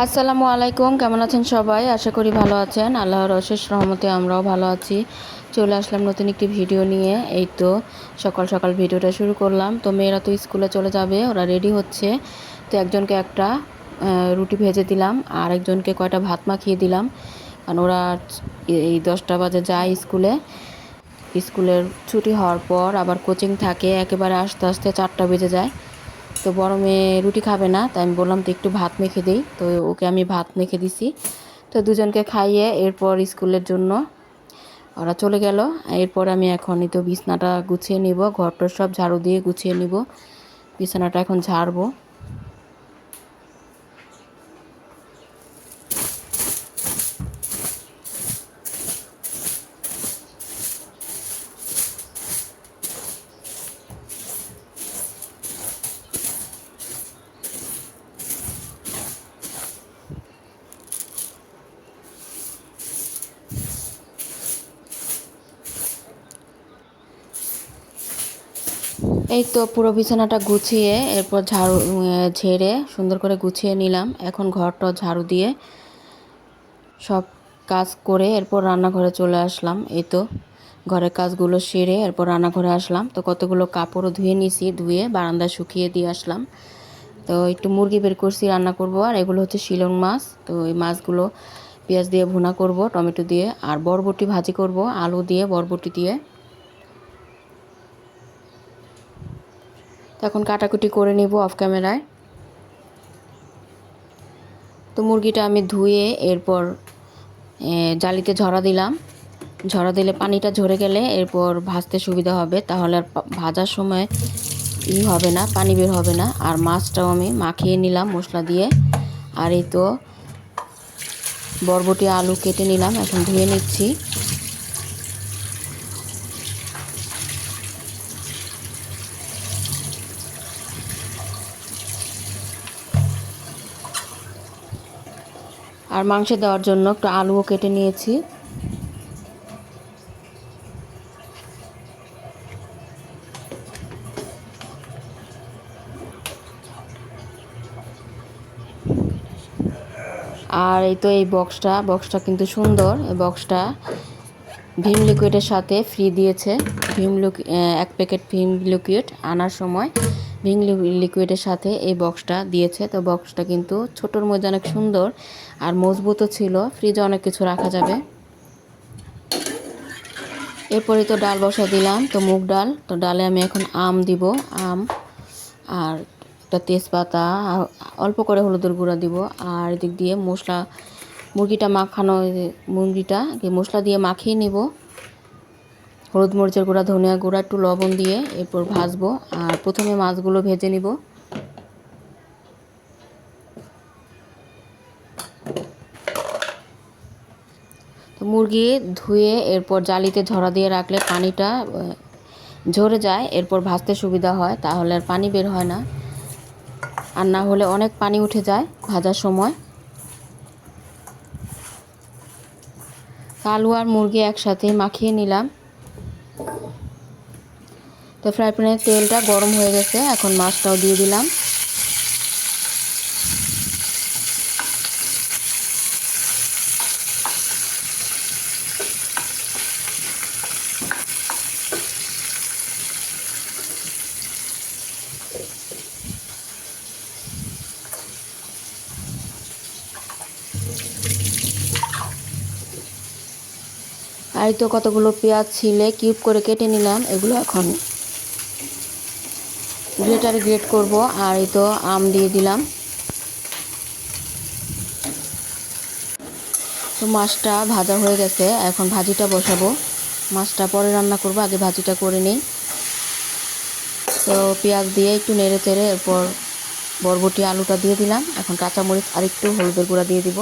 আসসালামু আলাইকুম, কেমন আছেন সবাই? আশা করি ভালো আছেন। আল্লাহর অশেষ রহমতে আমরাও ভালো আছি। চলে আসলাম নতুন একটি ভিডিও নিয়ে। এই তো সকাল সকাল ভিডিওটা শুরু করলাম। তো মেয়েরা তো স্কুলে চলে যাবে, ওরা রেডি হচ্ছে। তো একজনকে একটা রুটি ভেজে দিলাম, আর একজনকে কয়টা ভাত মাখিয়ে দিলাম, কারণ ওরা এই 10টা বাজে যায় স্কুলে। স্কুলের ছুটি হওয়ার পর আবার কোচিং থাকে, একেবারে আস্তে আস্তে 4টা বেজে যায়। তো বড় মেয়ে রুটি খাবে না, তাই আমি বললাম তো একটু ভাত মেখে দিই। তো ওকে আমি ভাত মেখে দিছি। তো দুজনকে খাইয়ে এরপর স্কুলের জন্য ওরা চলে গেল। এরপর আমি এখনই তো বিছানাটা গুছিয়ে নিব, ঘরটা সব ঝাড়ু দিয়ে গুছিয়ে নিব। বিছানাটা এখন ঝাড়বো। এই তো পুরো বিছানাটা গুছিয়ে এরপর ঝেড়ে সুন্দর করে গুছিয়ে নিলাম। এখন ঘরটা ঝাড়ু দিয়ে সব কাজ করে এরপর রান্নাঘরে চলে আসলাম। এই তো ঘরের কাজগুলো সেরে এরপর রান্নাঘরে আসলাম। তো কতগুলো কাপড়ও ধুয়ে নিয়েছি, ধুয়ে বারান্দায় শুকিয়ে দিয়ে আসলাম। তো একটু মুরগি বের করছি, রান্না করব। আর এগুলো হচ্ছে শিলং মাছ। তো এই মাছগুলো পেঁয়াজ দিয়ে ভুনা করব, টমেটো দিয়ে, আর বরবটি ভাজি করব আলু দিয়ে, বরবটি দিয়ে। তো এখন কাটাকুটি করে নিব অফ ক্যামেরায়। তো মুরগিটা আমি ধুয়ে এরপর জালিতে ঝরা দিলাম। ঝরা দিলে পানিটা ঝরে গেলে এরপর ভাজতে সুবিধা হবে, তাহলে আর ভাজার সময় হবে না, পানি বের হবে না। আর মাছটাও আমি মাখিয়ে নিলাম মশলা দিয়ে। আর এই তো বরবটি আলু কেটে নিলাম, এখন ধুয়ে নিচ্ছি। আর মাংসে দেওয়ার জন্য একটু আলুও কেটে নিয়েছি। আর এই তো এই বক্সটা কিন্তু সুন্দর। এই বক্সটা ভিম লিকুইডের সাথে ফ্রি দিয়েছে। এক প্যাকেট ভিম লিকুইড আনার সময় ভিম লিকুইডের সাথে এই বক্সটা দিয়েছে। তো বক্সটা কিন্তু ছোটোর মধ্যে অনেক সুন্দর আর মজবুতও ছিল, ফ্রিজে অনেক কিছু রাখা যাবে। এরপরে তো ডাল বসা দিলাম, তো মুগ ডাল। তো ডালে আমি এখন আম দিব, আম আর একটা তেজপাতা, অল্প করে হলুদের গুঁড়া দিব। আর এদিক দিয়ে মুরগিটা মশলা দিয়ে মাখিয়ে নিব, হলুদ মরিচের গুঁড়া, ধনিয়া গুঁড়া, একটু লবণ দিয়ে এরপর ভাজবো। আর প্রথমে মাছগুলো ভেজে নিব। তো মুরগি ধুয়ে এরপর জালিতে ঝরা দিয়ে রাখলে পানিটা ঝরে যায়, এরপর ভাজতে সুবিধা হয়, তাহলে আর পানি বের হয় না। আর না হলে অনেক পানি উঠে যায় ভাজার সময়। আলু আর মুরগি একসাথে মাখিয়ে নিলাম। তো ফ্রাই প্যানের তেলটা গরম হয়ে গেছে, এখন মাছটাও দিয়ে দিলাম। আর তো কতগুলো পেঁয়াজ ছিলে কিউব করে কেটে নিলাম, এগুলো এখন গ্রেটারে গ্রেট করব। আর এই তো আম দিয়ে দিলাম। তো মাছটা ভাজা হয়ে গেছে, এখন ভাজিটা বসাবো। মাছটা পরে রান্না করব, আগে ভাজিটা করে নিই। তো পেঁয়াজ দিয়ে একটু নেড়ে চেড়ে এরপর বরবটি আলুটা দিয়ে দিলাম। এখন কাঁচামরিচ আর একটু হলুদের গুঁড়া দিয়ে দিব।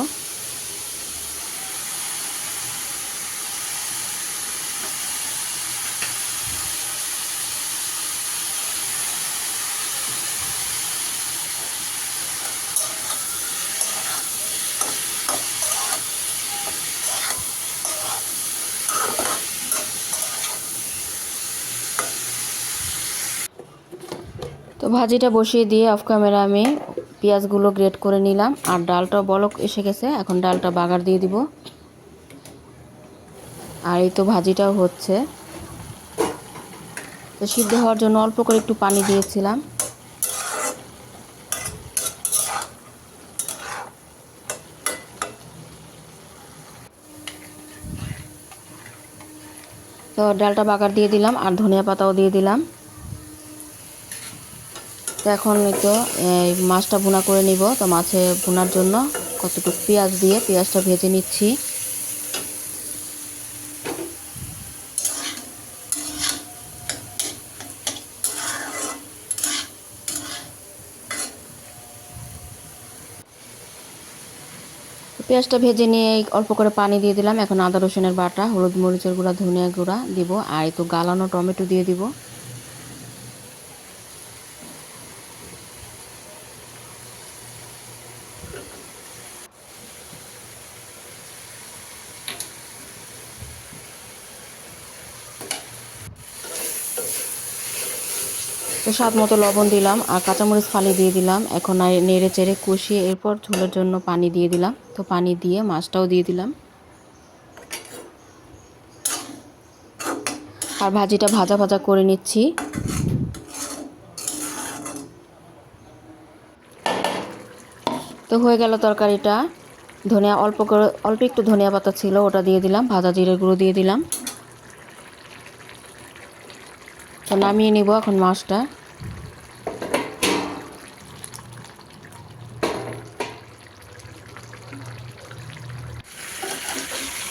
তো ভাজিটা বসিয়ে দিয়ে অফ ক্যামেরা আমি পেঁয়াজগুলো গ্রেট করে নিলাম, আর ডালটাও বলক এসে গেছে। এখন ডালটা বাগার দিয়ে দিব। আর এই তো ভাজিটাও হচ্ছে। তো সিদ্ধ হওয়ার জন্য অল্প করে একটু পানি দিয়েছিলাম। তো ডালটা বাগার দিয়ে দিলাম, আর ধনিয়া পাতাও দিয়ে দিলাম। তো এখন তো এই মাছটা ভুনা করে নিব। তো মাছে ভুনার জন্য কতটুকু পেঁয়াজ দিয়ে পেঁয়াজটা ভেজে নিচ্ছি। পেঁয়াজটা ভেজে নিয়ে অল্প করে পানি দিয়ে দিলাম। এখন আদা রসুনের বাটা, হলুদ মরিচের গুঁড়া, ধনিয়া গুঁড়া দিব, আর এই তো গালানো টমেটো দিয়ে দিব। তো স্বাদ মতো লবণ দিলাম, আর কাঁচামরিচ ফালি দিয়ে দিলাম। এখন নেড়ে চেড়ে কষিয়ে এরপর ঝোলের জন্য পানি দিয়ে দিলাম। তো পানি দিয়ে মাছটাও দিয়ে দিলাম, আর ভাজিটা ভাজা ভাজা করে নিচ্ছি। তো হয়ে গেল তরকারিটা। অল্প একটু ধনিয়া পাতা ছিল, ওটা দিয়ে দিলাম। ভাজা জিরের গুঁড়ো দিয়ে দিলাম। তো নামিয়ে নিব এখন মাছটা।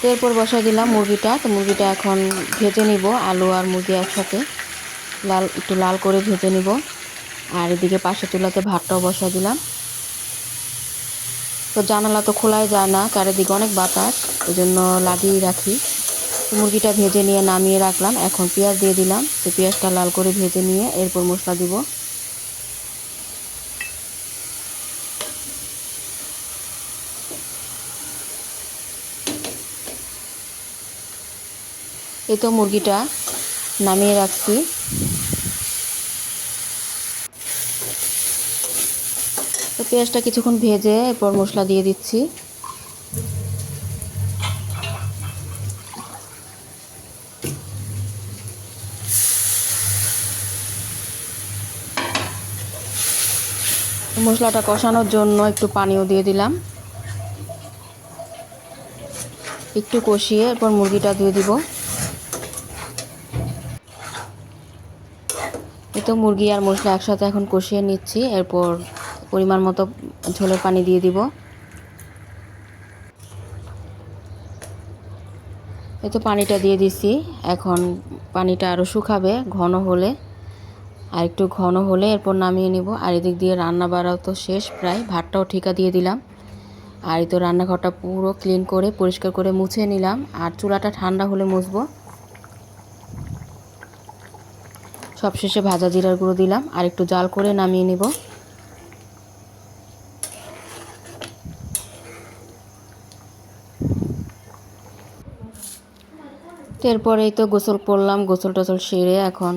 তো এরপর বসাই দিলাম মুরগিটা। তো মুরগিটা এখন ভেজে নিব, আলু আর মুরগি একসাথে একটু লাল করে ভেজে নিব। আর এদিকে পাশে চুলাতে ভাতটাও বসাই দিলাম। তো জানালা তো খোলাই যায় না, চারিদিকে অনেক বাতাস, ওই জন্য লাগিয়ে রাখি। তো মুরগিটা ভেজে নিয়ে নামিয়ে রাখলাম। এখন পেঁয়াজ দিয়ে দিলাম। তো পেঁয়াজটা লাল করে ভেজে নিয়ে এরপর মশলা দিব। এই তো মুরগিটা নামিয়ে রাখছি। তো পেঁয়াজটা কিছুক্ষণ ভেজে এরপর মশলা দিয়ে দিচ্ছি। মশলাটা কষানোর জন্য একটু পানিও দিয়ে দিলাম। একটু কষিয়ে এরপর মুরগিটা দিয়ে দিব। এই তো মুরগি আর মশলা একসাথে এখন কষিয়ে নিচ্ছি। এরপর পরিমাণ মতো ঝোলের পানি দিয়ে দিব। এই তো পানিটা দিয়ে দিছি। এখন পানিটা আরও শুকাবে ঘন হলে, আর একটু ঘন হলে এরপর নামিয়ে নিব। আর এদিক দিয়ে রান্না বাড়াও তো শেষ প্রায়, ভাতটাও ঠিকা দিয়ে দিলাম। আর এই তো রান্নাঘরটা পুরো ক্লিন করে পরিষ্কার করে মুছে নিলাম। আর চুলাটা ঠান্ডা হলে মুছবো। সবশেষে ভাজা জিরার গুঁড়ো দিলাম, আর একটু জাল করে নামিয়ে নিব। তো এরপরেই তো গোসল করলাম, গোসল টোসল সেরে এখন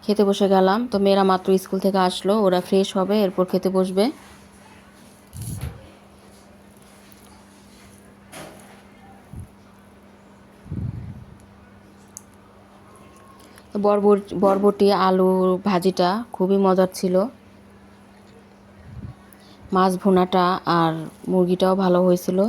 খেতে বসে গেলাম। তো মেয়েরা মাত্র স্কুল থেকে আসলো, ওরা ফ্রেশ হবে, এরপর খেতে বসবে। তো বরবটি আলু ভাজিটা খুবই মজার ছিল। মাছ ভুনাটা আর মুরগিটাও ভালো হয়েছিল।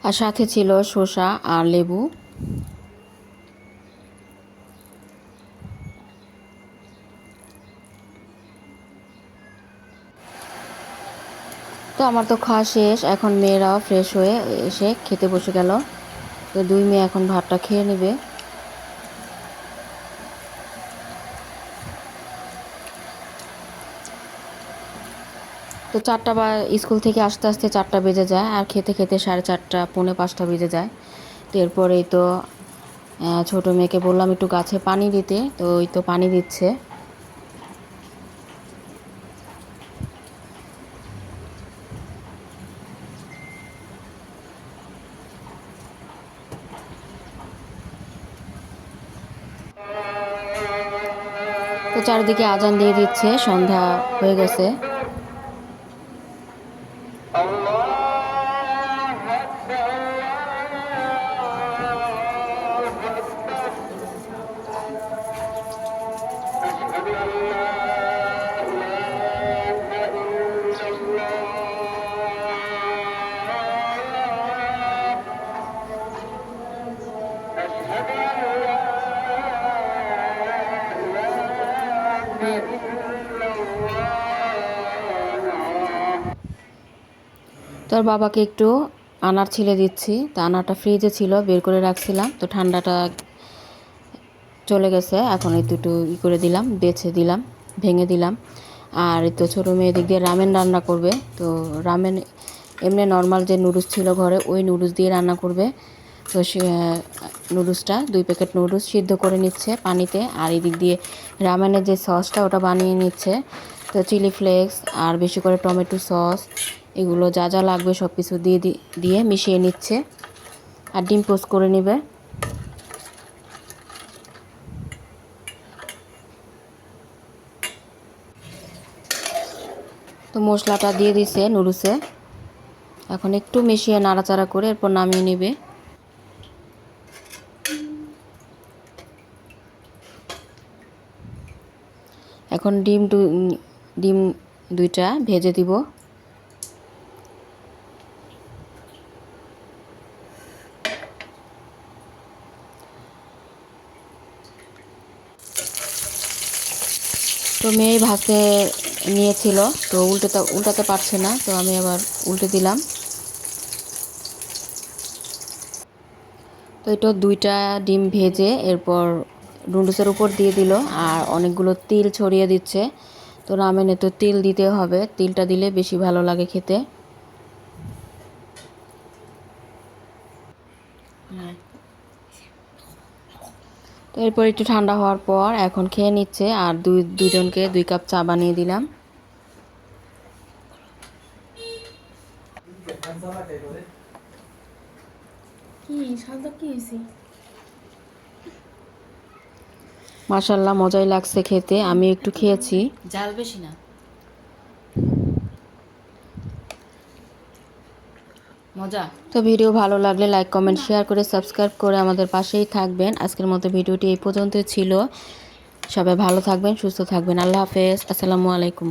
আর সাথে ছিল শসা আর লেবু। তো আমার তো খাওয়া শেষ, এখন মেয়েরাও ফ্রেশ হয়ে এসে খেতে বসে গেল। তো দুই মেয়ে এখন ভাতটা খেয়ে নেবে। তো স্কুল থেকে আস্তে আস্তে 4টা বেজে যায়, আর খেতে খেতে 4:30 পৌনে 5টা বেজে যায়। তো এরপরেই তো ছোট মেয়েকে বললাম একটু গাছে পানি দিতে, তো ওই তো পানি দিচ্ছে। তো চারিদিকে আজান দিয়ে দিচ্ছে, সন্ধ্যা হয়ে গেছে। তোর বাবাকে একটু আনার ছিলে দিচ্ছি, তো আনারটা ফ্রিজে ছিল, বের করে রাখছিলাম, তো ঠান্ডাটা চলে গেছে। এখন এই দুটো করে দিলাম, বেছে দিলাম, ভেঙে দিলাম। আর এই তো ছোটো মেয়ে দিক দিয়ে রামেন রান্না করবে। তো রামেন এমনি নর্মাল যে নুডলস ছিল ঘরে, ওই নুডলস দিয়ে রান্না করবে। তো সে নুডলসটা 2 প্যাকেট নুডলস সিদ্ধ করে নিচ্ছে পানিতে, আর এই দিক দিয়ে রামেনের যে সসটা ওটা বানিয়ে নিচ্ছে। তো চিলি ফ্লেক্স আর বেশি করে টমেটো সস, এগুলো যা যা লাগবে সব কিছু দিয়ে মিশিয়ে নিচ্ছে, আর ডিম পোস্ট করে নেবে। তো মশলাটা দিয়ে দিছে নুডলসে, এখন একটু মিশিয়ে নাড়াচাড়া করে এরপর নামিয়ে নেবে। এখন ডিম 2টা ভেজে দিব। তো মেয়ে ভাজতে নিয়েছিল, তো উল্টাতে পারছে না, তো আমি আবার উল্টে দিলাম। তো এটা 2টা ডিম ভেজে এরপর নুডলসের উপর দিয়ে দিল, আর অনেকগুলো তিল ছড়িয়ে দিচ্ছে। তো রামেনে তো তিল দিতে হবে, তিলটা দিলে বেশি ভালো লাগে খেতে। তো এরপর একটু ঠান্ডা হওয়ার পর এখন খেয়ে নিচ্ছে, আর দুজনকে 2 কাপ চা বানিয়ে দিলাম। মাশাল্লাহ মজাই লাগছে খেতে, আমি একটু খেয়েছি। জাল বেশি না, মজা। তো ভিডিও ভালো লাগলে লাইক কমেন্ট শেয়ার করে সাবস্ক্রাইব করে আমাদের পাশেই থাকবেন। আজকের মতো ভিডিওটি এই পর্যন্তই ছিল। সবাই ভালো থাকবেন, সুস্থ থাকবেন। আল্লাহ হাফেজ, আসসালামু আলাইকুম।